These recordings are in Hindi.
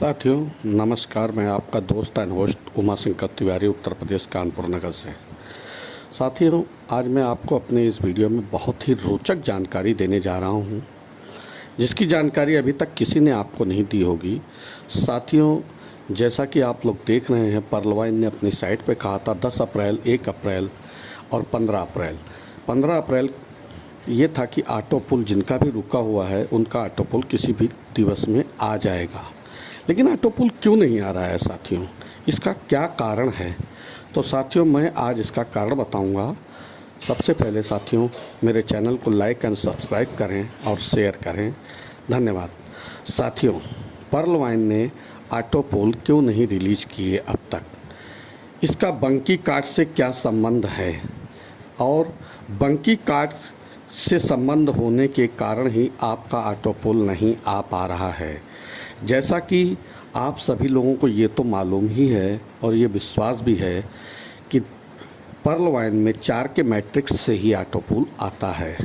साथियों नमस्कार। मैं आपका दोस्त एंड होस्ट उमा सिंह तिवारी उत्तर प्रदेश कानपुर नगर से। साथियों आज मैं आपको अपने इस वीडियो में बहुत ही रोचक जानकारी देने जा रहा हूं, जिसकी जानकारी अभी तक किसी ने आपको नहीं दी होगी। साथियों जैसा कि आप लोग देख रहे हैं, पर्लवाइन ने अपनी साइट पे कहा था 10 अप्रैल, 1 अप्रैल और 15 अप्रैल। 15 अप्रैल ये था कि ऑटो पुल जिनका भी रुका हुआ है उनका ऑटो पुल किसी भी दिवस में आ जाएगा। लेकिन ऑटो पुल क्यों नहीं आ रहा है साथियों, इसका क्या कारण है? तो साथियों मैं आज इसका कारण बताऊंगा। सबसे पहले साथियों मेरे चैनल को लाइक एंड सब्सक्राइब करें और शेयर करें, धन्यवाद। साथियों पर्लवाइन ने ऑटो पुल क्यों नहीं रिलीज़ किए अब तक, इसका बंकी कार्ड से क्या संबंध है और बंकी कार्ड से संबंध होने के कारण ही आपका ऑटो पुल नहीं आ पा रहा है। जैसा कि आप सभी लोगों को ये तो मालूम ही है और ये विश्वास भी है कि पर्लवाइन में 4 के मैट्रिक्स से ही ऑटो पुल आता है।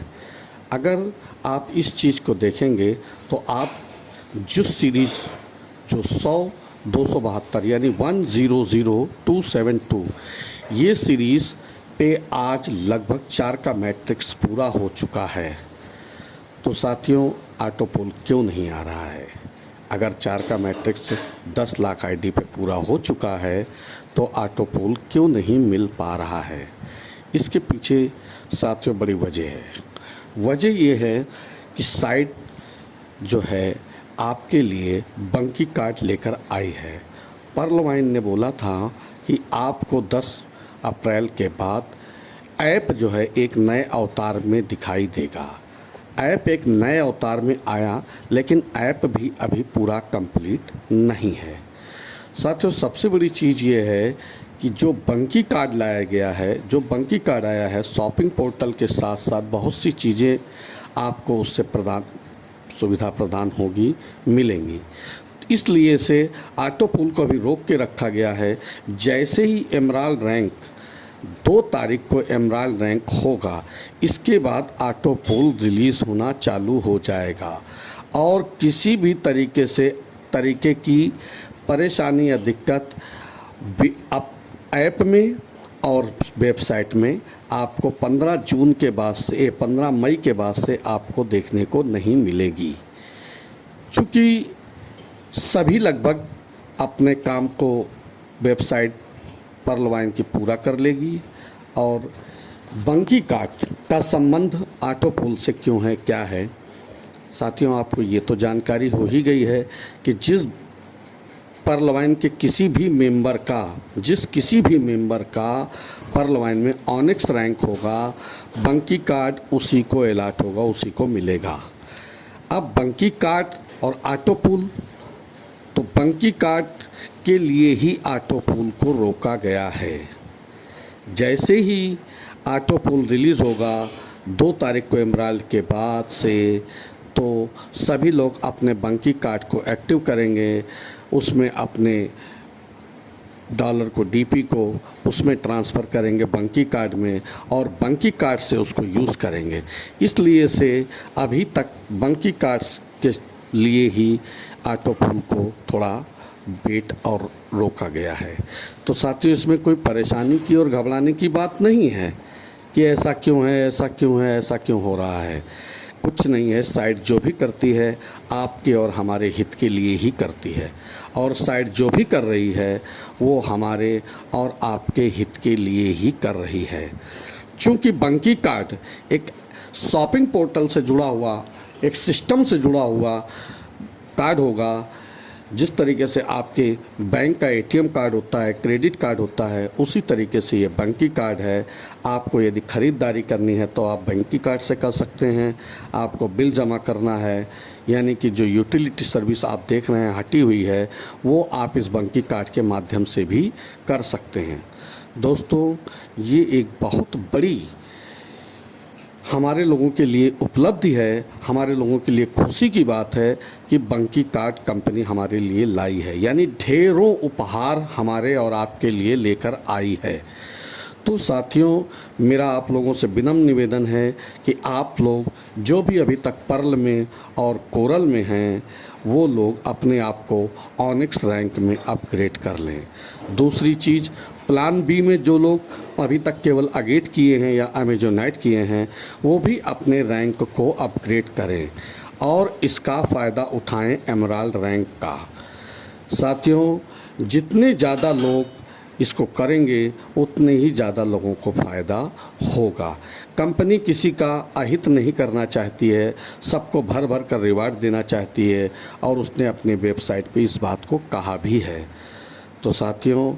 अगर आप इस चीज़ को देखेंगे तो आप जिस सीरीज़ जो 100, 272 यानी 100272 ये सीरीज़ पे आज लगभग 4 का मैट्रिक्स पूरा हो चुका है। तो साथियों ऑटो पुल क्यों नहीं आ रहा है? अगर 4 का मैट्रिक्स 10 लाख आईडी पे पूरा हो चुका है तो ऑटो पुल क्यों नहीं मिल पा रहा है? इसके पीछे साथियों बड़ी वजह है। वजह ये है कि साइट जो है आपके लिए बंकी कार्ड लेकर आई है। पर्लवाइन ने बोला था कि आपको 10 अप्रैल के बाद ऐप जो है एक नए अवतार में दिखाई देगा। ऐप एक नए अवतार में आया, लेकिन ऐप भी अभी पूरा कंप्लीट नहीं है। साथियों सबसे बड़ी चीज़ ये है कि जो बंकी कार्ड लाया गया है, जो बंकी कार्ड आया है, शॉपिंग पोर्टल के साथ साथ बहुत सी चीज़ें आपको उससे सुविधा प्रदान होगी, मिलेंगी। इसलिए से ऑटो पुल को भी रोक के रखा गया है। जैसे ही एमराल्ड रैंक 2 तारीख को एमराल्ड रैंक होगा, इसके बाद ऑटो पुल रिलीज़ होना चालू हो जाएगा और किसी भी तरीके की परेशानी या दिक्कत ऐप में और वेबसाइट में आपको 15 जून के बाद से 15 मई के बाद से आपको देखने को नहीं मिलेगी। चूँकि सभी लगभग अपने काम को वेबसाइट पर्लवाइन की पूरा कर लेगी और बंकी कार्ड का संबंध ऑटो पुल से क्यों है, क्या है? साथियों आपको ये तो जानकारी हो ही गई है कि जिस पर्लवाइन के किसी भी मेंबर का पर्लवाइन में ऑनिक्स रैंक होगा, बंकी कार्ड उसी को अलॉट होगा, उसी को मिलेगा। अब बंकी कार्ड और ऑटो पुल, तो बंकी कार्ड के लिए ही ऑटो पुल को रोका गया है। जैसे ही ऑटो पुल रिलीज़ होगा 2 तारीख को एमराल्ड के बाद से, तो सभी लोग अपने बंकी कार्ड को एक्टिव करेंगे, उसमें अपने डॉलर को डीपी को उसमें ट्रांसफ़र करेंगे बंकी कार्ड में और बंकी कार्ड से उसको यूज़ करेंगे। इसलिए से अभी तक बंकी कार्ड्स के लिए ही ऑटो पुल को थोड़ा वेट और रोका गया है। तो साथियों इसमें कोई परेशानी की और घबराने की बात नहीं है कि ऐसा क्यों है, ऐसा क्यों है, ऐसा क्यों हो रहा है। कुछ नहीं है, साइट जो भी करती है आपके और हमारे हित के लिए ही करती है और साइट जो भी कर रही है वो हमारे और आपके हित के लिए ही कर रही है। चूँकि बंकी कार्ड एक शॉपिंग पोर्टल से जुड़ा हुआ, एक सिस्टम से जुड़ा हुआ कार्ड होगा। जिस तरीके से आपके बैंक का एटीएम कार्ड होता है, क्रेडिट कार्ड होता है, उसी तरीके से ये बंकी कार्ड है। आपको यदि ख़रीदारी करनी है तो आप बंकी कार्ड से कर सकते हैं। आपको बिल जमा करना है, यानी कि जो यूटिलिटी सर्विस आप देख रहे हैं हटी हुई है, वो आप इस बंकी कार्ड के माध्यम से भी कर सकते हैं। दोस्तों ये एक बहुत बड़ी हमारे लोगों के लिए उपलब्धि है, हमारे लोगों के लिए खुशी की बात है कि बंकी कार्ड कंपनी हमारे लिए लाई है, यानी ढेरों उपहार हमारे और आपके लिए लेकर आई है। तो साथियों मेरा आप लोगों से विनम्र निवेदन है कि आप लोग जो भी अभी तक पर्ल में और कोरल में हैं वो लोग अपने आप को ऑनिक्स रैंक में अपग्रेड कर लें। दूसरी चीज़, प्लान बी में जो लोग अभी तक केवल अगेट किए हैं या अमेजोनाइट किए हैं, वो भी अपने रैंक को अपग्रेड करें और इसका फ़ायदा उठाएं एमराल्ड रैंक का। साथियों, जितने ज़्यादा लोग इसको करेंगे उतने ही ज़्यादा लोगों को फ़ायदा होगा। कंपनी किसी का अहित नहीं करना चाहती है, सबको भर भर कर रिवार्ड देना चाहती है और उसने अपने वेबसाइट पे इस बात को कहा भी है। तो साथियों,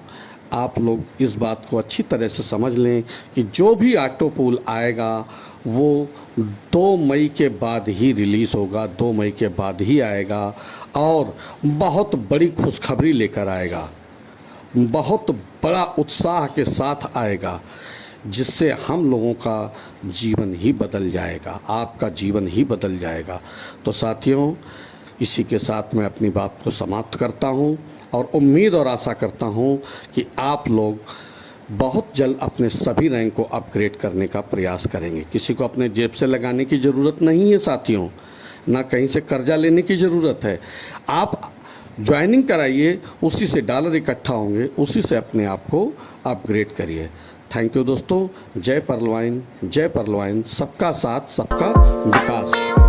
आप लोग इस बात को अच्छी तरह से समझ लें कि जो भी ऑटो पूल आएगा वो 2 मई के बाद ही रिलीज़ होगा, 2 मई के बाद ही आएगा और बहुत बड़ी खुशखबरी लेकर आएगा, बहुत बड़ा उत्साह के साथ आएगा, जिससे हम लोगों का जीवन ही बदल जाएगा, आपका जीवन ही बदल जाएगा। तो साथियों, इसी के साथ मैं अपनी बात को समाप्त करता हूं और उम्मीद और आशा करता हूं कि आप लोग बहुत जल्द अपने सभी रैंक को अपग्रेड करने का प्रयास करेंगे। किसी को अपने जेब से लगाने की ज़रूरत नहीं है साथियों, ना कहीं से कर्जा लेने की ज़रूरत है। आप ज्वाइनिंग कराइए, उसी से डॉलर इकट्ठा होंगे, उसी से अपने आप को अपग्रेड करिए। थैंक यू दोस्तों। जय पर्ल वाइन, जय पर्ल वाइन। सबका साथ, सबका विकास।